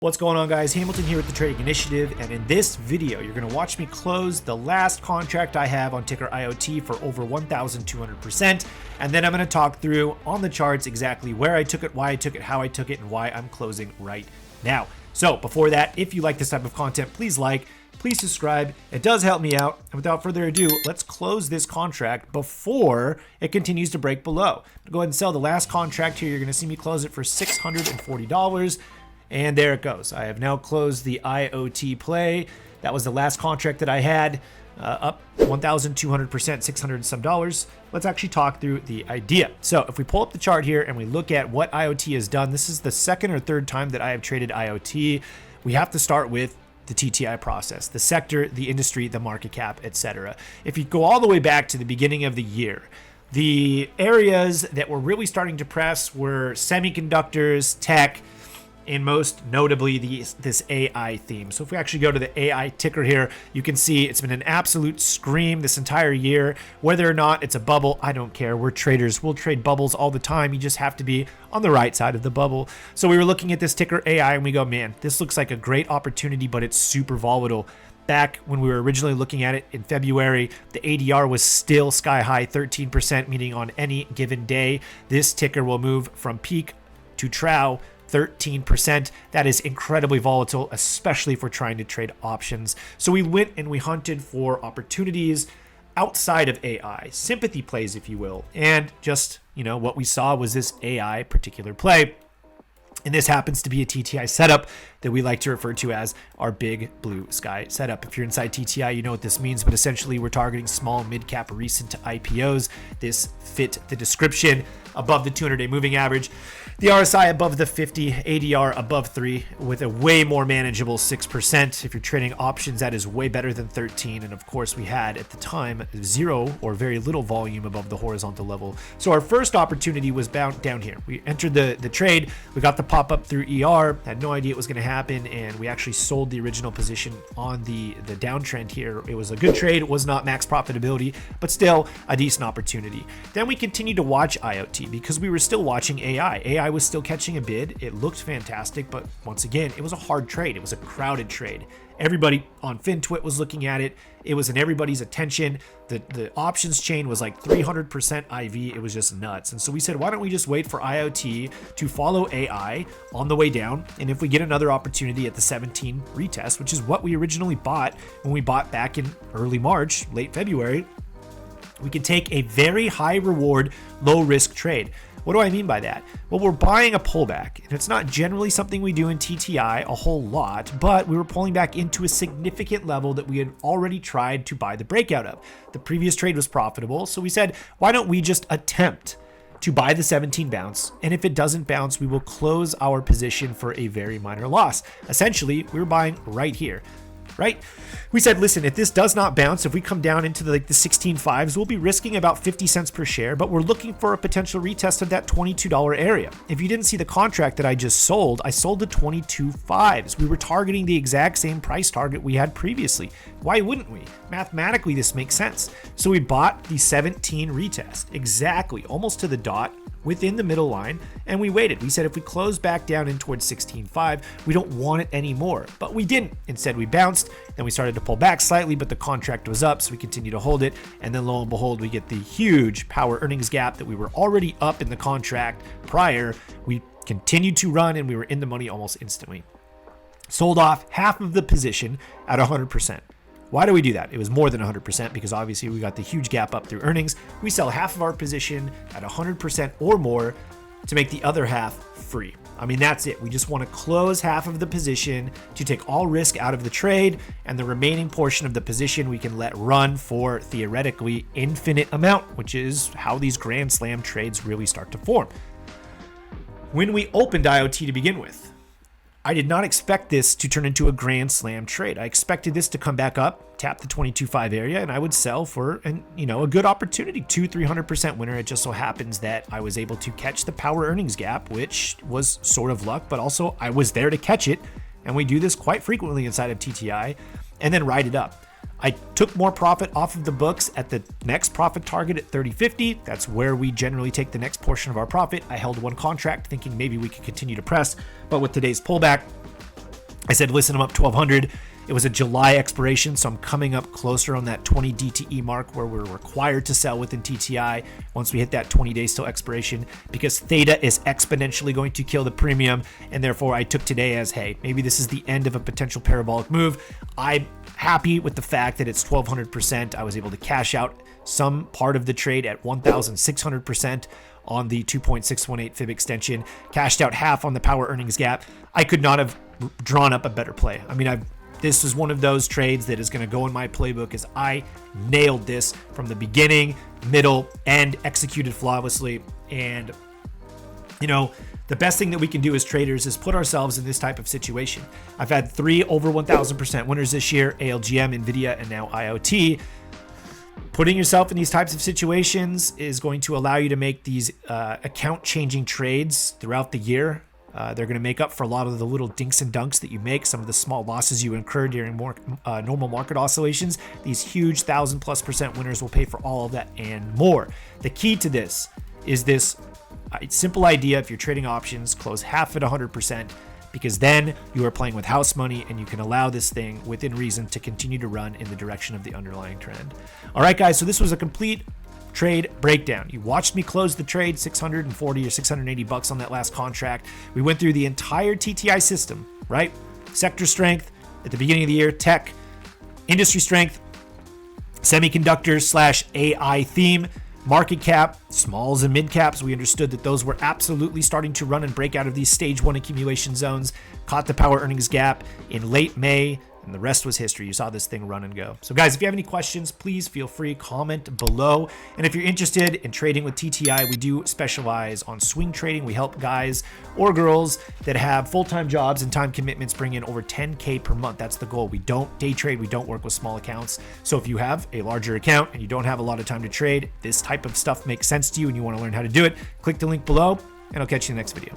What's going on, guys? Hamilton here with the Trading Initiative, and in this video you're going to watch me close the last contract I have on ticker IoT for over 1,200%, and then I'm going to talk through on the charts exactly where I took it, why I took it, how I took it, and why I'm closing right now. So before that, if you like this type of content, please subscribe. It does help me out. And without further ado, let's close this contract before it continues to break below. Go ahead and sell the last contract here. You're going to see me close it for $640. And there it goes. I have now closed the IoT play. That was the last contract that I had, up 1,200%, 600 and some dollars. Let's actually talk through the idea. So if we pull up the chart here and we look at what IoT has done, this is the second or third time that I have traded IoT. We have to start with the TTI process, the sector, the industry, the market cap, etc. If you go all the way back to the beginning of the year, the areas that were really starting to press were semiconductors, tech, and most notably this AI theme. So if we actually go to the AI ticker here, you can see it's been an absolute scream this entire year. Whether or not it's a bubble, I don't care. We're traders. We'll trade bubbles all the time. You just have to be on the right side of the bubble. So we were looking at this ticker AI and we go, man, this looks like a great opportunity, but it's super volatile. Back when we were originally looking at it in February, the ADR was still sky high, 13%, meaning on any given day, this ticker will move from peak to trough 13%. That is incredibly volatile, especially if we're trying to trade options. So we went and we hunted for opportunities outside of AI, sympathy plays, if you will. And just, what we saw was this AI particular play. And this happens to be a TTI setup that we like to refer to as our big blue sky setup. If you're inside TTI, you know what this means, but essentially we're targeting small, mid-cap, recent IPOs. This fit the description. Above the 200-day moving average, the RSI above the 50, ADR above 3 with a way more manageable 6%. If you're trading options, that is way better than 13. And of course, we had at the time 0 or very little volume above the horizontal level. So our first opportunity was bound down here. We entered the trade. We got the pop up through ER, had no idea it was going to happen, and we actually sold the original position on the downtrend here. It was a good trade. It was not max profitability, but still a decent opportunity. Then we continued to watch IoT because we were still watching AI. AI was still catching a bid. It looked fantastic, but once again, it was a hard trade. It was a crowded trade. Everybody on FinTwit was looking at it. It was in everybody's attention. The options chain was like 300% IV. It was just nuts. And so we said, why don't we just wait for IoT to follow AI on the way down? And if we get another opportunity at the 17 retest, which is what we originally bought when we bought back in early March, late February, we can take a very high reward, low risk trade. What do I mean by that? Well, we're buying a pullback, and it's not generally something we do in TTI a whole lot, but we were pulling back into a significant level that we had already tried to buy the breakout of. The previous trade was profitable, so we said, why don't we just attempt to buy the 17 bounce, and if it doesn't bounce, we will close our position for a very minor loss. Essentially, we were buying right here. Right? We said, listen, if this does not bounce, if we come down into the 16.5s, we'll be risking about 50 cents per share, but we're looking for a potential retest of that $22 area. If you didn't see the contract that I just sold, I sold the 22.5s. We were targeting the exact same price target we had previously. Why wouldn't we? Mathematically, this makes sense. So we bought the 17 retest, exactly, almost to the dot, within the middle line, and we waited. We said if we close back down in towards 16.5, we don't want it anymore, but we didn't. Instead, we bounced, then we started to pull back slightly, but the contract was up, so we continued to hold it, and then lo and behold, we get the huge power earnings gap that we were already up in the contract prior. We continued to run, and we were in the money almost instantly. Sold off half of the position at 100%. Why do we do that? It was more than 100% because obviously we got the huge gap up through earnings. We sell half of our position at 100% or more to make the other half free. I mean, that's it. We just want to close half of the position to take all risk out of the trade, and the remaining portion of the position we can let run for theoretically infinite amount, which is how these Grand Slam trades really start to form. When we opened IoT to begin with, I did not expect this to turn into a Grand Slam trade. I expected this to come back up, tap the 22.5 area, and I would sell for a good opportunity, 200-300% winner. It just so happens that I was able to catch the power earnings gap, which was sort of luck, but also I was there to catch it, and we do this quite frequently inside of TTI, and then ride it up. I took more profit off of the books at the next profit target at 30.50. That's where we generally take the next portion of our profit. I held one contract thinking maybe we could continue to press, but with today's pullback, I said, listen, I'm up 1,200. It was a July expiration, so I'm coming up closer on that 20 DTE mark where we're required to sell within TTI once we hit that 20 days till expiration, because theta is exponentially going to kill the premium. And therefore I took today as, hey, maybe this is the end of a potential parabolic move. I'm happy with the fact that it's 1,200%. I was able to cash out some part of the trade at 1,600% on the 2.618 fib extension, cashed out half on the power earnings gap. I could not have drawn up a better play. I mean, this is one of those trades that is going to go in my playbook, as I nailed this from the beginning, middle, and executed flawlessly. And, you know, the best thing that we can do as traders is put ourselves in this type of situation. I've had 3 over 1,000% winners this year: ALGM, NVIDIA, and now IoT. Putting yourself in these types of situations is going to allow you to make these account-changing trades throughout the year. They're going to make up for a lot of the little dinks and dunks that you make, some of the small losses you incur during more normal market oscillations. These huge 1,000+% winners will pay for all of that and more. The key to this is this simple idea: if you're trading options, close half at 100%, because then you are playing with house money and you can allow this thing within reason to continue to run in the direction of the underlying trend. All right, guys, so this was a complete trade breakdown. You watched me close the trade, 640 or 680 bucks on that last contract. We went through the entire TTI system, right? Sector strength at the beginning of the year, tech, industry strength, semiconductors / AI theme, market cap, smalls and mid caps. We understood that those were absolutely starting to run and break out of these stage 1 accumulation zones, caught the power earnings gap in late May, and the rest was history. You saw this thing run and go. So guys, if you have any questions, please feel free, comment below. And if you're interested in trading with TTI, we do specialize on swing trading. We help guys or girls that have full-time jobs and time commitments bring in over 10K per month. That's the goal. We don't day trade. We don't work with small accounts. So if you have a larger account and you don't have a lot of time to trade, this type of stuff makes sense to you and you want to learn how to do it, click the link below and I'll catch you in the next video.